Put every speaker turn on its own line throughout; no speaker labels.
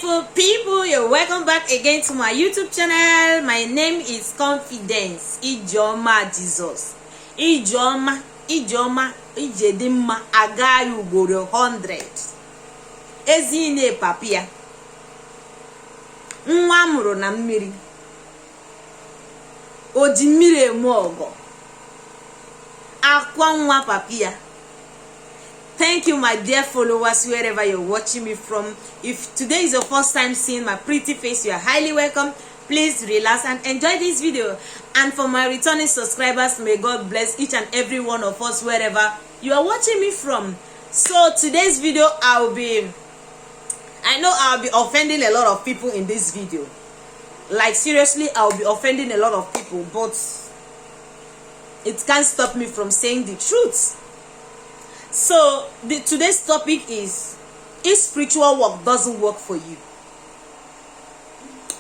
People, you're welcome back again to my YouTube channel. My name is Confidence Ijeoma Jesus. Ijeoma Ijedimma agaghị ugboro 100. Ezine papia nwa amụrụ na mmiri o ji mmiri eme ọgọ akwa nwa papia. Thank you, my dear followers, wherever you're watching me from. If today is your first time seeing my pretty face, you are highly welcome. Please relax and enjoy this video. And for my returning subscribers, may God bless each and every one of us wherever you are watching me from. So today's video, I know I'll be offending a lot of people in this video. Like seriously, I'll be offending a lot of people, but it can't stop me from saying the truth. So today's topic is, if spiritual work doesn't work for you,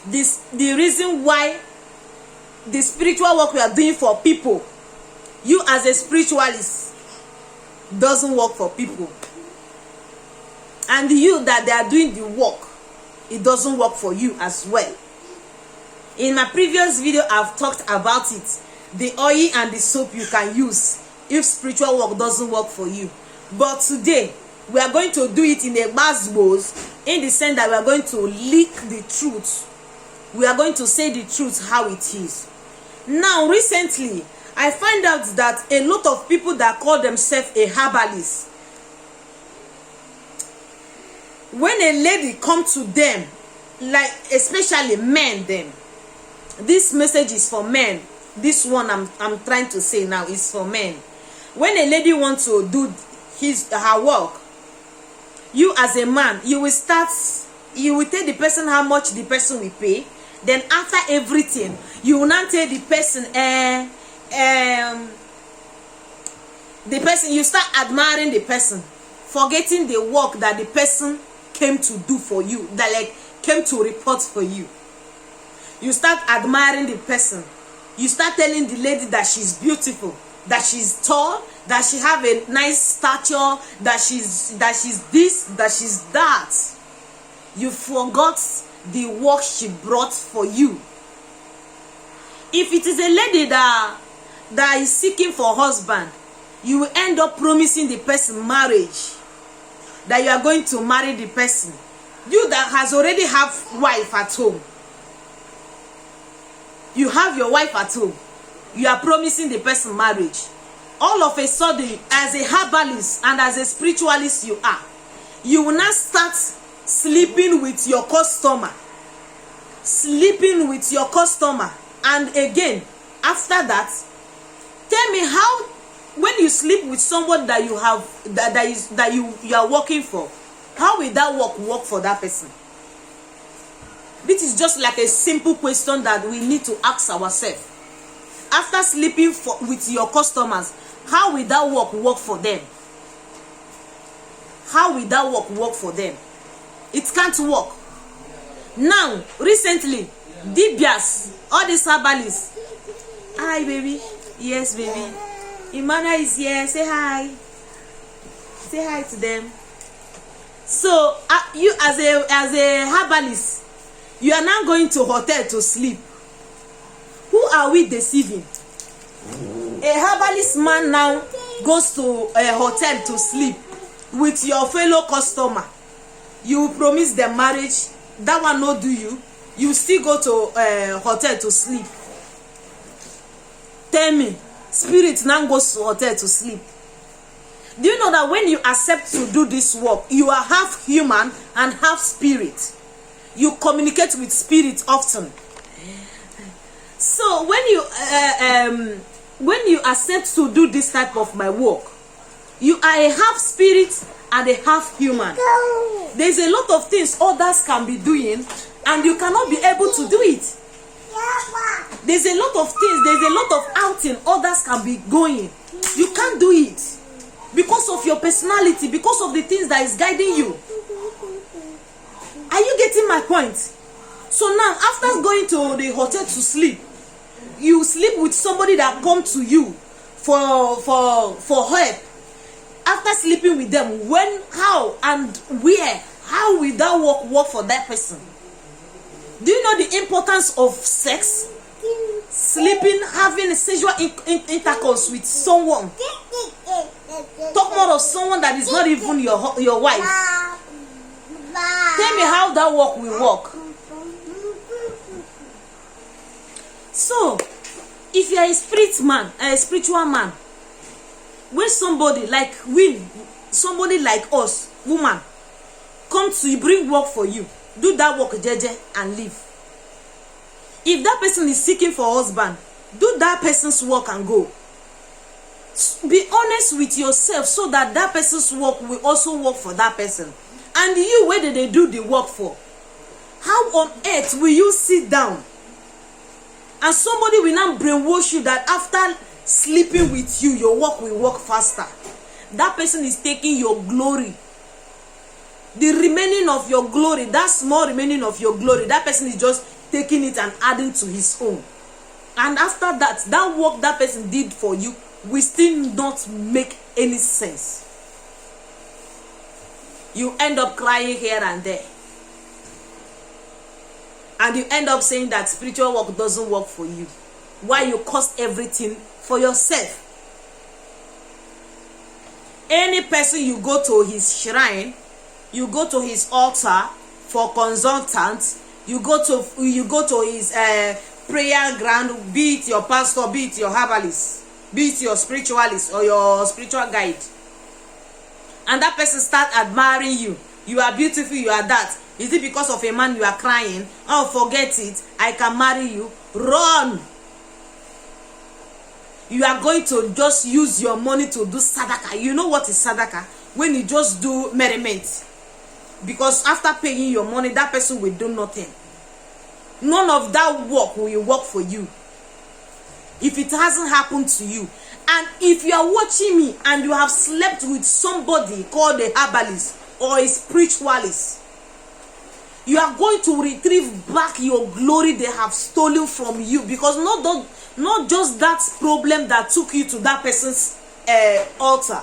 the reason why the spiritual work we are doing for people, you as a spiritualist, doesn't work for people, and you that they are doing the work, it doesn't work for you as well. In my previous video, I've talked about it, the oil and the soap you can use if spiritual work doesn't work for you. But today we are going to do it in a mass dose, in the sense that we are going to leak the truth. We are going to say the truth how it is. Now recently I find out that a lot of people that call themselves a herbalist, when a lady come to them, like especially men, them, this message is for men. This one I'm trying to say now is for men. When a lady wants to do her work, you as a man, you will tell the person how much the person will pay. Then after everything, you will not tell the person you start admiring the person, forgetting the work that the person came to do for you, that like came to report for you. You start admiring the person. You start telling the lady that she's beautiful, that she's tall, that she have a nice stature, that she's this, that she's that. You forgot the work she brought for you. If it is a lady that is seeking for husband, you will end up promising the person marriage, that you are going to marry the person. You that has already have wife at home, you have your wife at home, you are promising the person marriage. All of a sudden, as a herbalist and as a spiritualist you will not start sleeping with your customer. And again, after that, tell me how, when you sleep with someone that you have, that you are working for, how will that work for that person? This is just like a simple question that we need to ask ourselves. After sleeping with your customers, how will that work for them? How will that work for them? It can't work. Now, recently, Dibias, all these herbalists. Hi, baby. Yes, baby. Imana is here. Say hi. Say hi to them. So, you as a herbalist, you are now going to hotel to sleep. Who are we deceiving? A herbalist man now goes to a hotel to sleep with your fellow customer. You promise them marriage. That one no do you. You still go to a hotel to sleep. Tell me, spirit now goes to hotel to sleep. Do you know that when you accept to do this work, you are half human and half spirit? You communicate with spirit often. So when you accept to do this type of my work, you are a half spirit and a half human. There's a lot of things others can be doing and you cannot be able to do it. There's a lot of things, there's a lot of outing others can be going. You can't do it because of your personality, because of the things that is guiding you. Are you getting my point? So now, after going to the hotel to sleep, you sleep with somebody that come to you for help. After sleeping with them, when, how, and where, how will that work for that person? Do you know the importance of sex? Sleeping, having sexual intercourse with someone. Talk more of someone that is not even your wife. Tell me how that work will work. So, if you are a spiritual man, when somebody like us, woman, come to bring work for you, do that work jeje and leave. If that person is seeking for husband, do that person's work and go. Be honest with yourself so that that person's work will also work for that person. And you, where did they do the work for? How on earth will you sit down and somebody will now brainwash you that after sleeping with you, your work will work faster? That person is taking your glory. The remaining of your glory, that small remaining of your glory, that person is just taking it and adding to his own. And after that, that work that person did for you will still not make any sense. You end up crying here and there. And you end up saying that spiritual work doesn't work for you. Why you cost everything for yourself? Any person you go to his shrine, you go to his altar for consultants, you go to his prayer ground, be it your pastor, be it your herbalist, be it your spiritualist or your spiritual guide, and that person start admiring you. You are beautiful, you are that. Is it because of a man you are crying? Oh, forget it, I can marry you. Run. You are going to just use your money to do sadaka. You know what is sadaka? When you just do merriment. Because after paying your money, that person will do nothing. None of that work will work for you if it hasn't happened to you. And if you are watching me and you have slept with somebody called a herbalist or a spiritualist, you are going to retrieve back your glory they have stolen from you. Because not just that problem that took you to that person's altar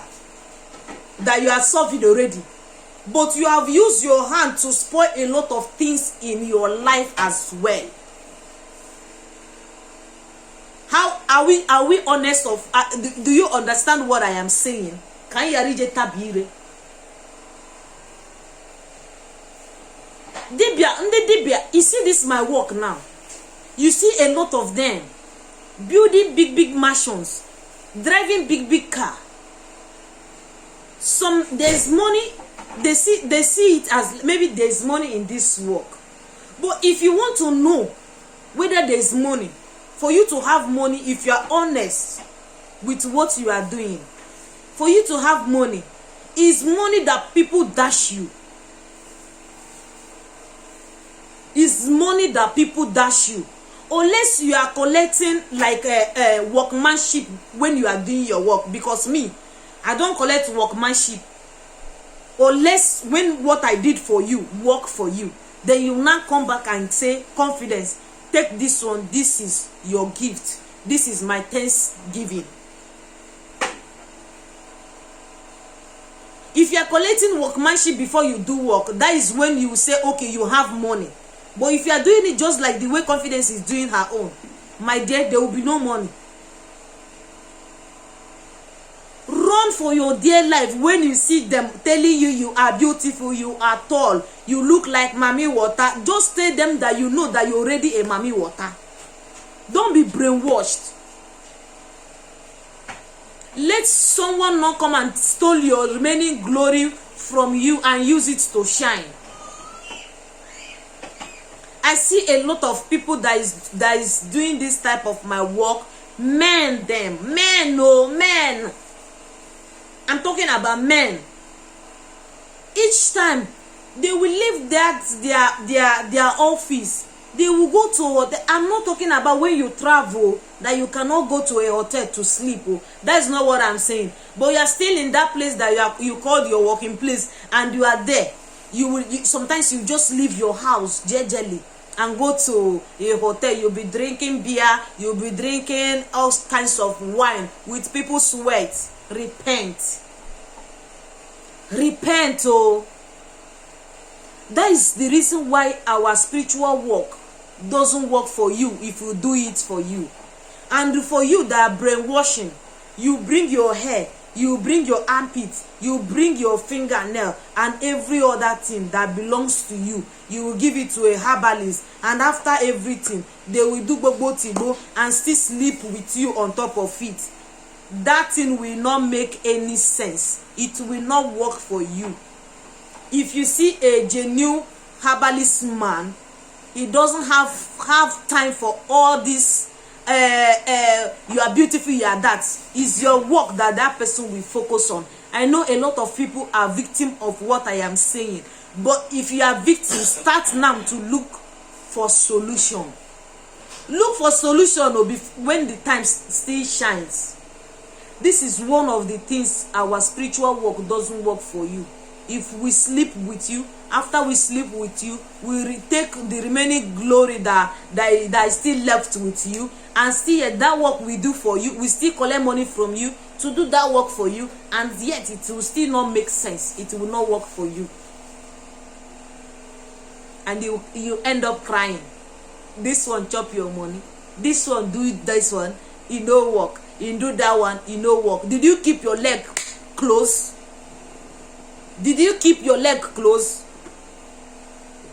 that you have solved already, but you have used your hand to spoil a lot of things in your life as well. How are we honest of do you understand what I am saying? Can you read tabire? Dibia, you see this my work now. You see a lot of them building big mansions, driving big car. There's money. They see it as maybe there's money in this work. But if you want to know whether there's money, for you to have money, if you are honest with what you are doing, for you to have money, is money that people dash you. Is money that people dash you. Unless you are collecting like a workmanship when you are doing your work. Because me, I don't collect workmanship. Unless when what I did for you work for you, then you now come back and say, confidence, take this one, this is your gift, this is my thanksgiving. If you are collecting workmanship before you do work, that is when you say, okay, you have money. But if you are doing it just like the way confidence is doing her own, my dear, there will be no money. Run for your dear life when you see them telling you you are beautiful, you are tall, you look like mommy water. Just tell them that you know that you're already a mommy water. Don't be brainwashed. Let someone not come and steal your remaining glory from you and use it to shine. I see a lot of people that is doing this type of my work. Men, I'm talking about men. Each time they will leave their office, they will go to. I'm not talking about when you travel that you cannot go to a hotel to sleep. That's not what I'm saying. But you are still in that place that you called your working place, and you are there. Sometimes you just leave your house jejely and go to a hotel. You'll be drinking beer, you'll be drinking all kinds of wine with people's sweat. Repent. Oh. That is the reason why our spiritual work doesn't work for you if you do it for you. And for you that are brainwashing, you bring your hair, you bring your armpit, you bring your fingernail and every other thing that belongs to you, you will give it to a herbalist, and after everything they will do gbogbo tibo and still sleep with you on top of it. That thing will not make any sense. It will not work for you. If you see a genuine herbalist man, he doesn't have time for all this you are beautiful, you are that. Is your work that person will focus on. I know a lot of people are victim of what I am saying, but if you are victim, start now to look for solution. Look for solution when the time still shines. This is one of the things our spiritual work doesn't work for you. If we sleep with you, after we sleep with you, we take the remaining glory that is still left with you, and still that work we do for you, we still collect money from you to do that work for you, and yet it will still not make sense. It will not work for you, and you end up crying. This one chop your money, this one do this one, it no work, you do that one, it no work. Did you keep your leg close? Did you keep your leg close?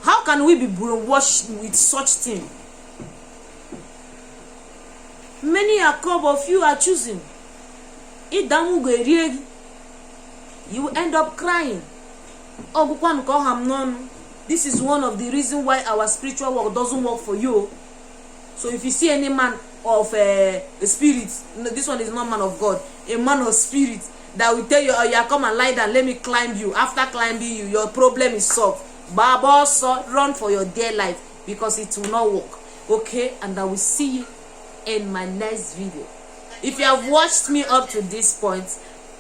How can we be brainwashed with such thing? Many a cup of you are choosing. You end up crying. This is one of the reasons why our spiritual work doesn't work for you. So if you see any man of a spirit, this one is not man of God, a man of spirit that will tell you, oh yeah, come and lie down, let me climb you. After climbing you, your problem is solved. Baba, so run for your dear life, because it will not work. Okay, and I will see you in my next video. If you have watched me up to this point,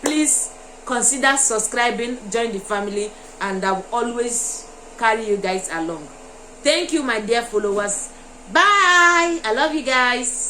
please consider subscribing, join the family, and I will always carry you guys along. Thank you, my dear followers. Bye. I love you guys.